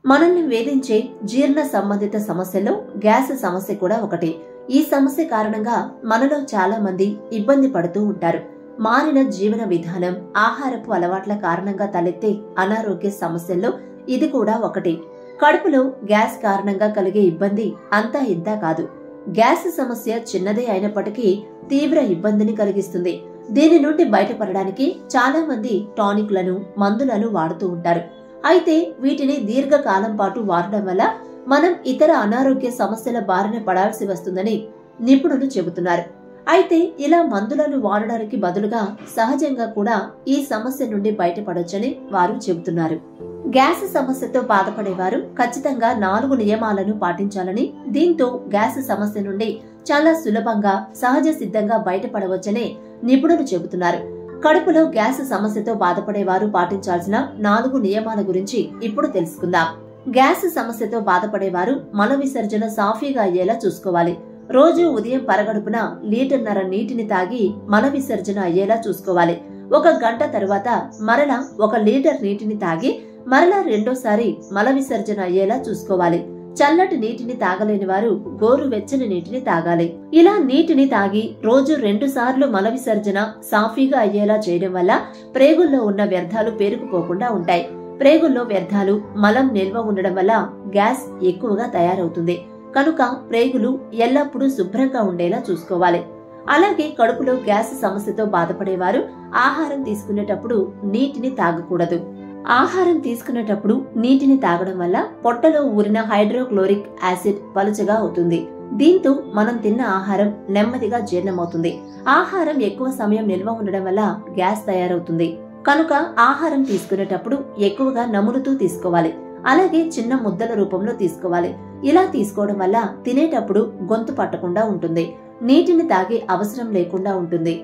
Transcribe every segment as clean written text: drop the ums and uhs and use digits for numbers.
మనల్ని వేధించే జీర్ణ సంబంధిత సమస్యల్లో గ్యాస్ సమస్య కూడా ఒకటి. ఈ సమస్య కారణంగా మనలో చాలా మంది ఇబ్బంది పడుతూ ఉంటారు. మారిన జీవన విధానం, ఆహారపు అలవాట్ల కారణంగా తలెత్తే అనారోగ్య సమస్యల్లో ఇది కూడా ఒకటి. కడుపులో గ్యాస్ కారణంగా కలిగే ఇబ్బంది అంతా ఇంతా కాదు. గ్యాస్ సమస్య చిన్నదే అయినప్పటికీ తీవ్ర ఇబ్బందిని కలిగిస్తుంది. దీని నుండి బయటపడడానికి చాలా మంది టానిక్లను, మందులను వాడుతూ ఉంటారు. అయితే వీటిని దీర్ఘకాలం పాటు వాడడం వల్ల మనం ఇతర అనారోగ్య సమస్యల బారిన పడాల్సి వస్తుందని నిపుణులు చెబుతున్నారు. అయితే ఇలా మందులను వాడడానికి బదులుగా సహజంగా కూడా ఈ సమస్య నుండి బయటపడొచ్చని వారు చెబుతున్నారు. గ్యాస్ సమస్యతో బాధపడేవారు ఖచ్చితంగా 4 నియమాలను పాటించాలని, దీంతో గ్యాస్ సమస్య నుండి చాలా సులభంగా, సహజ సిద్ధంగా బయటపడవచ్చని నిపుణులు చెబుతున్నారు. కడుపులో గ్యాస్ సమస్యతో బాధపడేవారు పాటించాల్సిన 4 నియమాల గురించి ఇప్పుడు తెలుసుకుందాం. గ్యాస్ సమస్యతో బాధపడేవారు మల విసర్జన సాఫీగా అయ్యేలా చూసుకోవాలి. రోజు ఉదయం పరగడుపున 1.5 లీటర్ల నీటిని తాగి మల విసర్జన అయ్యేలా చూసుకోవాలి. 1 గంట తరువాత మరలా 1 లీటర్ నీటిని తాగి మరలా రెండోసారి మల విసర్జన అయ్యేలా చూసుకోవాలి. చల్లటి నీటిని తాగలేని వారు గోరువెచ్చని నీటిని తాగాలి. ఇలా నీటిని తాగి రోజు 2 సార్లు మల విసర్జన సాఫీగా అయ్యేలా చేయడం వల్ల ప్రేగుల్లో ఉన్న వ్యర్థాలు పేరుకుపోకుండా ఉంటాయి. ప్రేగుల్లో వ్యర్థాలు, మలం నిల్వ ఉండడం వల్ల గ్యాస్ ఎక్కువగా తయారవుతుంది. కనుక ప్రేగులు ఎల్లప్పుడూ శుభ్రంగా ఉండేలా చూసుకోవాలి. అలాగే కడుపులో గ్యాస్ సమస్యతో బాధపడేవారు ఆహారం తీసుకునేటప్పుడు నీటిని తాగకూడదు. ఆహారం తీసుకునేటప్పుడు నీటిని తాగడం వల్ల పొట్టలో ఊరిన హైడ్రోక్లోరిక్ యాసిడ్ పలుచగా అవుతుంది. దీంతో మనం తిన్న ఆహారం నెమ్మదిగా జీర్ణమవుతుంది. ఆహారం ఎక్కువ సమయం నిల్వ ఉండడం వల్ల గ్యాస్ తయారవుతుంది. కనుక ఆహారం తీసుకునేటప్పుడు ఎక్కువగా నములుతూ తీసుకోవాలి. అలాగే చిన్న ముద్దల రూపంలో తీసుకోవాలి. ఇలా తీసుకోవడం వల్ల తినేటప్పుడు గొంతు పట్టకుండా ఉంటుంది. నీటిని తాగే అవసరం లేకుండా ఉంటుంది.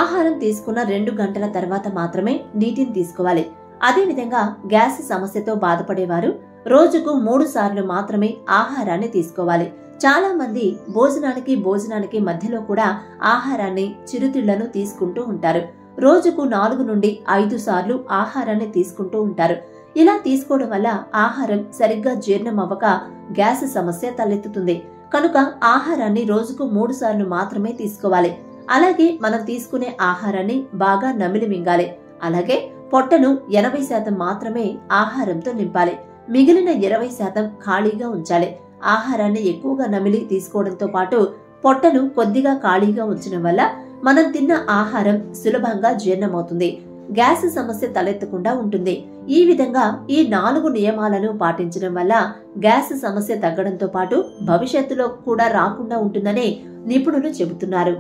ఆహారం తీసుకున్న 2 గంటల తర్వాత మాత్రమే నీటిని తీసుకోవాలి. అదేవిధంగా గ్యాస్ సమస్యతో బాధపడేవారు రోజుకు 3 సార్లు మాత్రమే ఆహారాన్ని తీసుకోవాలి. చాలా మంది భోజనానికి మధ్యలో కూడా ఆహారాన్ని, చిరుతిళ్లను తీసుకుంటూ ఉంటారు. రోజుకు 4 నుండి 5 సార్లు ఆహారాన్ని తీసుకుంటూ ఉంటారు. ఇలా తీసుకోవడం వల్ల ఆహారం సరిగ్గా జీర్ణం అవ్వక గ్యాస్ సమస్య తలెత్తుతుంది. కనుక ఆహారాన్ని రోజుకు 3 సార్లు మాత్రమే తీసుకోవాలి. అలాగే మనం తీసుకునే ఆహారాన్ని బాగా నమిలి మింగాలి. అలాగే పొట్టను 80% మాత్రమే ఆహారంతో నింపాలి. మిగిలిన 20% ఖాళీగా ఉంచాలి. ఆహారాన్ని ఎక్కువగా నమిలి తీసుకోవడంతో పాటు పొట్టను కొద్దిగా ఖాళీగా ఉంచడం వల్ల మనం తిన్న ఆహారం సులభంగా జీర్ణమవుతుంది. గ్యాస్ సమస్య తలెత్తకుండా ఉంటుంది. ఈ విధంగా ఈ 4 నియమాలను పాటించడం వల్ల గ్యాస్ సమస్య తగ్గడంతో పాటు భవిష్యత్తులో కూడా రాకుండా ఉంటుందని నిపుణులు చెబుతున్నారు.